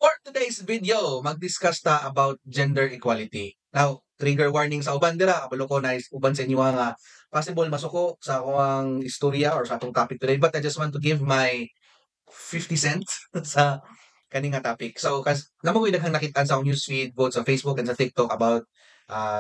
For today's video, mag-discuss ta about gender equality. Now, trigger warning sa uban dira, kabalo ko na uban sa inyo nga possible masuko sa akong istorya or sa atong topic today, but I just want to give my 50 cents sa kani nga topic. So, naman ko daghang nakita sa akong newsfeed both sa Facebook and sa TikTok about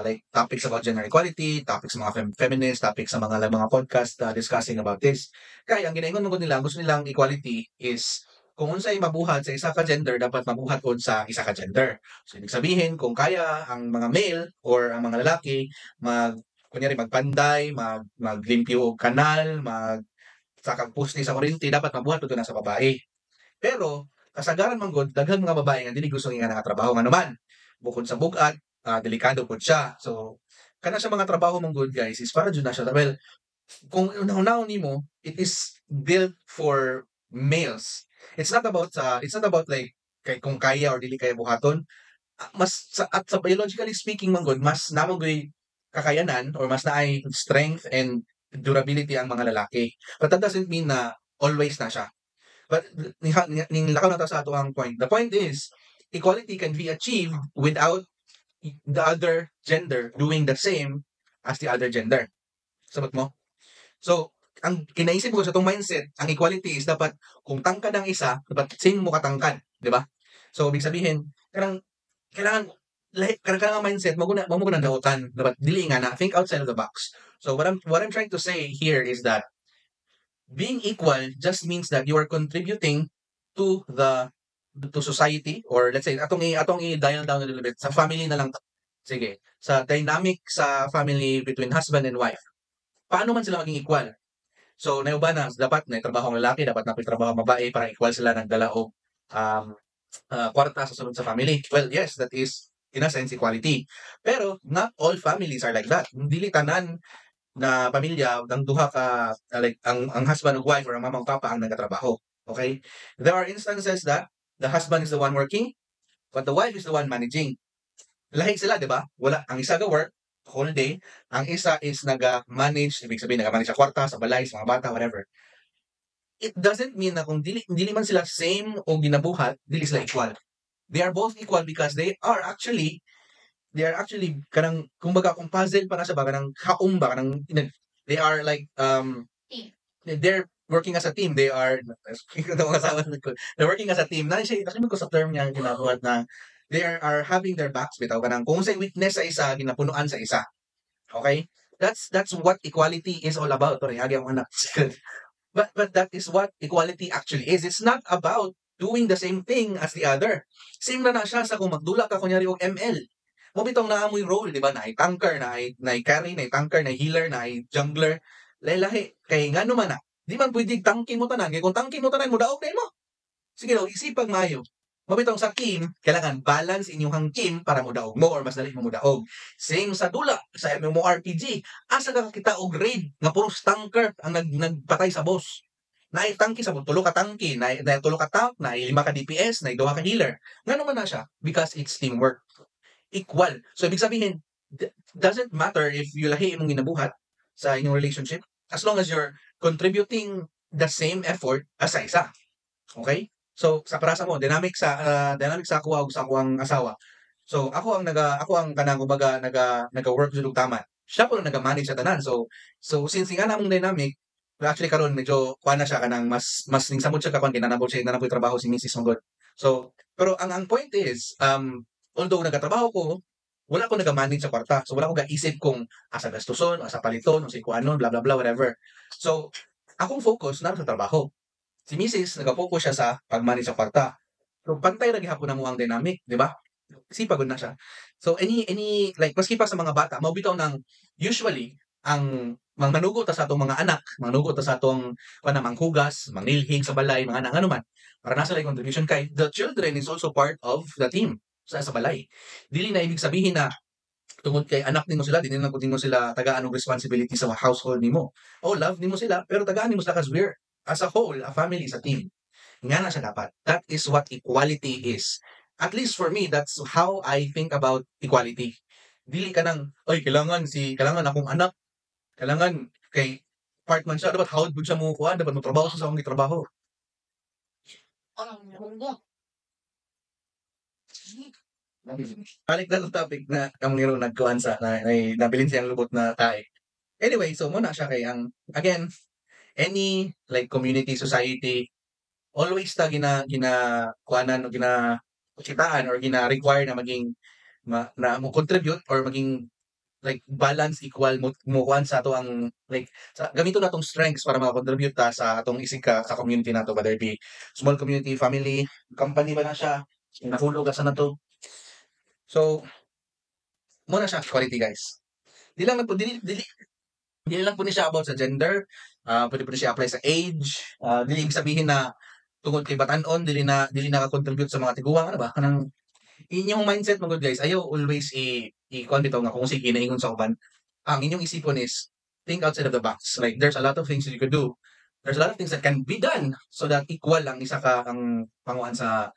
like topics about gender equality, topics sa mga feminist, topics sa mga podcast discussing about this. Kaya ang ginaingon mo nila, gusto nilang equality is kung unsay mabuhat sa isa ka gender, dapat mabuhat pod sa isa ka gender. So, ibig sabihin, kung kaya ang mga male or ang mga lalaki kunyari magpanday, maglimpyo og kanal, sakag pusti sa kuryente, dapat mabuhat pod na sa babae. Pero kasagaran man gud daghang mga babae nga dili gusto nga nakatrabaho nga naman. Bukod sa bugat, delikado pod siya. So kana sa mga trabaho man gud guys is para jud na siya. Well, kung unahon nimo, it is built for males. It's not about like kung kaya or dili kaya buhaton. Sa biologically speaking man gud, mas namo gyud kakayanan or mas naay strength and durability ang mga lalaki. But that doesn't mean na always na siya. But nilakaw na ta sa ato ang point. The point is, equality can be achieved without the other gender doing the same as the other gender. Sabat mo? So, ang kinaisip ko sa itong mindset, ang equality is dapat kung tangkad ang isa, dapat same mo katangkad, di ba? So, ibig sabihin, kailangan kailangan mindset mo guna dautan, dapat dili nga na think outside of the box. So, what I'm trying to say here is that being equal just means that you are contributing to to society, or let's say atong i-dial down a little bit sa family na lang. Sige, sa dynamic sa family between husband and wife. Paano man sila maging equal? So nauban na dapat na trabaho ang lalaki, dapat na trabaho ang babae para equal sila nagdala og um, kwarta sa sulod sa family. Well, yes, that is in a sense equality. Pero not all families are like that. Dili tanan na pamilya ng duha ka like ang husband ug wife or ang mama ug papa ang nagatrabaho. Okay? There are instances that the husband is the one working, but the wife is the one managing. Lahi sila, di ba? Wala ang isa ga work whole day, ang isa is naga-manage, ibig sabihin naga-manage sa kwarta, sa balay, sa mga bata, whatever. It doesn't mean na kung dili man sila same o ginabuhat, dili sila equal. They are both equal because they are actually kanang kumbaga kung puzzle para sa ba kanang haom ba kanang they are like they're working as a team. They're working as a team. Na siya kasi ko sa term niya ginabuhat na are having their backs bitaw kanang kung say weakness sa isa ginapunuan sa isa. Okay? That's what equality is all about. Sorry, agi ang anak. But that is what equality actually is. It's not about doing the same thing as the other. Same na siya sa kung magdula ka kunyari og ML. Mo bitong naamoy role, di ba? Na tanker, na carry, na tanker, na healer, na jungler. Lahi-lahi. Kay nga naman na. Di man pwede tangkin mo tanan. Kaya kung tangkin mo tanan mo, daog na mo. Sige daw, isipag maayo. Mabitong sa team, kailangan balance inyong team para mo daog mo or mas dali mo daog. Same sa dula, sa MMORPG. Asa ka kita og raid nga puro tanker ang nagpatay sa boss. Na tangki sa tulo ka tangki, na tulo ka tank, na 5 ka DPS, na 2 ka healer. Nga naman na siya because it's teamwork. Equal. So ibig sabihin, doesn't matter if you lahi imong ginabuhat sa inyong relationship as long as you're contributing the same effort as sa isa. Okay? So sa para sa mo dynamic sa ako ug sa akong asawa. So ako ang kanang kumbaga naga-work jud og tama. Siya po ang naga-manage sa tanan. So since nga namong dynamic, well, actually karon medyo kuan na siya kanang mas ning samot siya kakuan kinanabot siya nanabot trabaho si Mrs. Mongod. So pero ang point is although nagatrabaho ko, wala ko naga-manage sa kwarta. So wala ko gaisip kung asa gastuson, asa paliton, o si kuanon, blah blah blah whatever. So akong focus na sa trabaho. Si Mrs. nag-focus siya sa pag-manage sa kwarta. So pantay ra gihapon na mo ang dynamic, di ba? Sipagod na siya. So any like maski pa sa mga bata, mao bitaw nang usually ang manugot ta sa atong mga anak, manugot ta sa atong manghugas, manglilhig sa balay, mga anak ano man. Para nasa lay contribution kay the children is also part of the team sa balay. Dili na ibig sabihin na tungod kay anak nimo sila, dili na mo sila tagaan og responsibility sa household nimo. Oh, love nimo sila, pero tagaan nimo sila as a whole, a family, sa team. Nga na siya dapat. That is what equality is. At least for me, that's how I think about equality. Dili ka nang, oy, kailangan akong anak, kailangan kay part man siya, dapat hawd mo siya mo kuha, dapat mo trabaho sa akong trabaho. Balik na sa topic na ang niro nagkuhan sa nabilin siyang lubot na tae. Anyway, so muna siya kay ang again, any like community, society, always ta kuhanan o kitaan or gina-require na maging na mo contribute or maging like balance equal mo kuhan sa ato ang like gamiton natong strengths para maka-contribute ta sa atong isig sa community nato, whether it be small community, family, company ba na siya, nahulog sa nato. So, muna siya quality guys. Di lang po dili lang po ni siya about sa gender, pwede po ni siya apply sa age, dili ibig sabihin na tungod kay batan-on dili naka-contribute sa mga tiguang ano ba kanang inyong mindset mo good guys, ayaw always i-kuan bitaw nga kung sige naingon sa uban. Ang inyong isipon is think outside of the box. Like there's a lot of things that you could do. There's a lot of things that can be done so that equal ang isa ka ang panguhan sa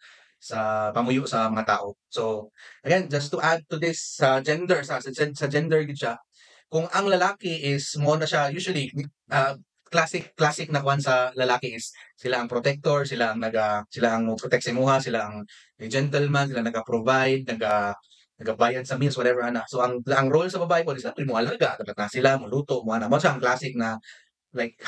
pamuyo sa mga tao. So again, just to add to this sa gender gid siya, kung ang lalaki is mo na siya usually classic na kuan sa lalaki is sila ang protector, sila ang mo-protect sa imuha, sila ang gentleman, sila naga-provide, nagabayad sa meals, whatever ana. So ang role sa babae po is siyempre mo alaga, dapat na sila mo luto, mo ana. Mo siya ang classic na like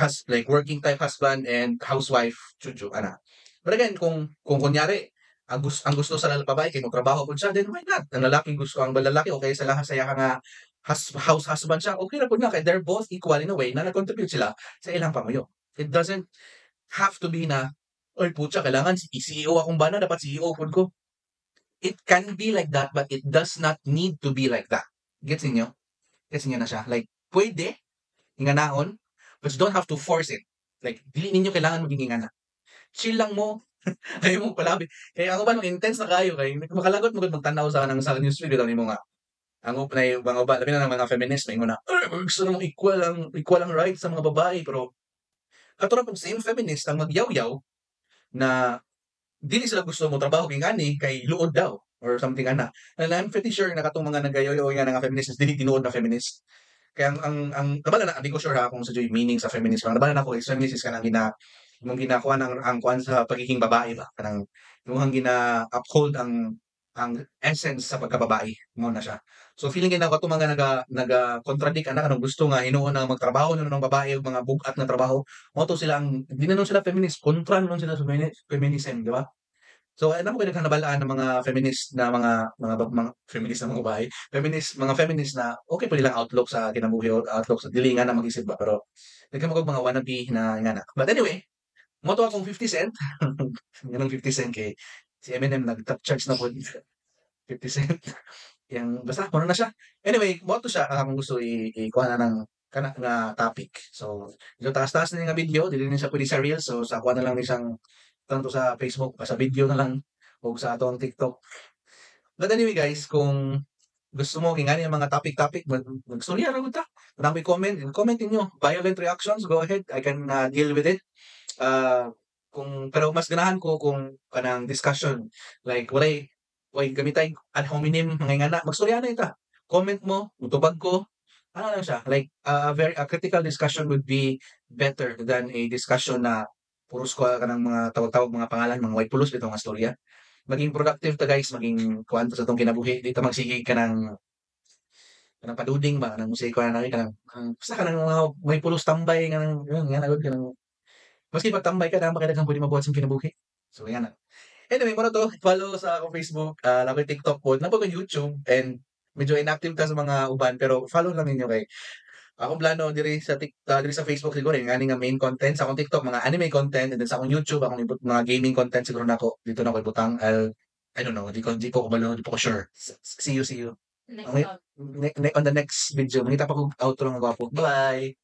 working type husband and housewife chuchu ana. But again, kung kunyari ang gusto sa babae kay magtrabaho pud siya, then why not? Ang lalaki okay sa lahat saya ka nga house husband siya, okay ra pud nga kay they're both equal in a way na nag-contribute sila sa ilang pamuyo. It doesn't have to be na, "Oy putya kailangan CEO akong bana, dapat CEO pud ko." It can be like that, but it does not need to be like that. Gets ninyo? Gets ninyo na siya? Like, pwede, inganaon, but you don't have to force it. Like, dili ninyo kailangan maging ingana. Chill lang mo. Ayaw mo palabi. Kaya ako ba, nung intense na kayo, kay makalagot mo magtanaw sa sa newsfeed, bitaw nimo nga. Ang na yung mga uban, labi na ng mga feminist, may na, gusto nang equal ang rights sa mga babae, pero katulad pag same feminist ang magyaw-yaw na dili sila gusto mo trabaho kay ngani kay luod daw or something ana. And I'm pretty sure na katong mga nagayoyo nga nga feminist dili tinuod na feminist. Kaya ang kabala na di ko sure ha kung sa joy meaning sa feminist. Ang kabala na ko is feminist is kanang mong ginakuha ng ang kuan sa pagiging babae ba kanang imong uphold ang essence sa pagkababae mo na siya. So feeling kay na katong mga naga-contradict ana kanang gusto nga hinuon na magtrabaho na ng babae ug mga bugat na trabaho. Mo to sila ang di na nun sila feminist, kontra nun sila sa feminism, di ba? So, ano mo kayo nagkanabalaan ng mga feminist na mga feminist na mga babae, mga feminist na okay pa nilang outlook sa kinabuhi o outlook sa dili nga na mag-isip ba pero nagkamagog mga wannabe na nga na. But anyway, moto akong 50 cent. Ganong 50 cent kay si Eminem nag-top charge na po 50 cent. Yang basta ano na siya. Anyway, moto siya kung gusto i-kuha na ng kana nga topic. So, yung taas-taas na nga video, dili na siya pwede sa reels. So, sa kuha na lang ni siyang tanto sa Facebook, sa video na lang o sa atong TikTok. But anyway guys, kung gusto mo kingani ang mga topic magstorya ra gud ta. Kung may comment ninyo. Violent reactions, go ahead. I can deal with it. Pero mas ganahan ko kung kanang discussion like walay gamitay ad hominem mga ingana magstorya na ita. Comment mo, mutubag ko. Ano lang siya, like a critical discussion would be better than a discussion na puros ko ka ng mga tawag-tawag mga pangalan, mga white pulos bitaw nga storya. Maging productive ta guys, maging kuan sa tong kinabuhi. Dito magsige ka ng paduding ba, kanang musiko na basta ka ng mga white pulos tambay nga nang yun, nga nagod ka ng maski pagtambay ka na makadaghang pwede mabuhat sa kinabuhi. So yan na. Anyway, mo na to, follow sa akong Facebook, na TikTok po, na po YouTube, and medyo inactive ta sa mga uban, pero follow lang ninyo kay akong plano diri sa Facebook siguro yung nga main content sa akong TikTok mga anime content and then sa akong YouTube akong mga gaming content siguro nako dito na ko ibutang I don't know di ko kabalo di ko sure. See you Next okay. up. On the next video mangita pa ko outro nga gwapo. Bye.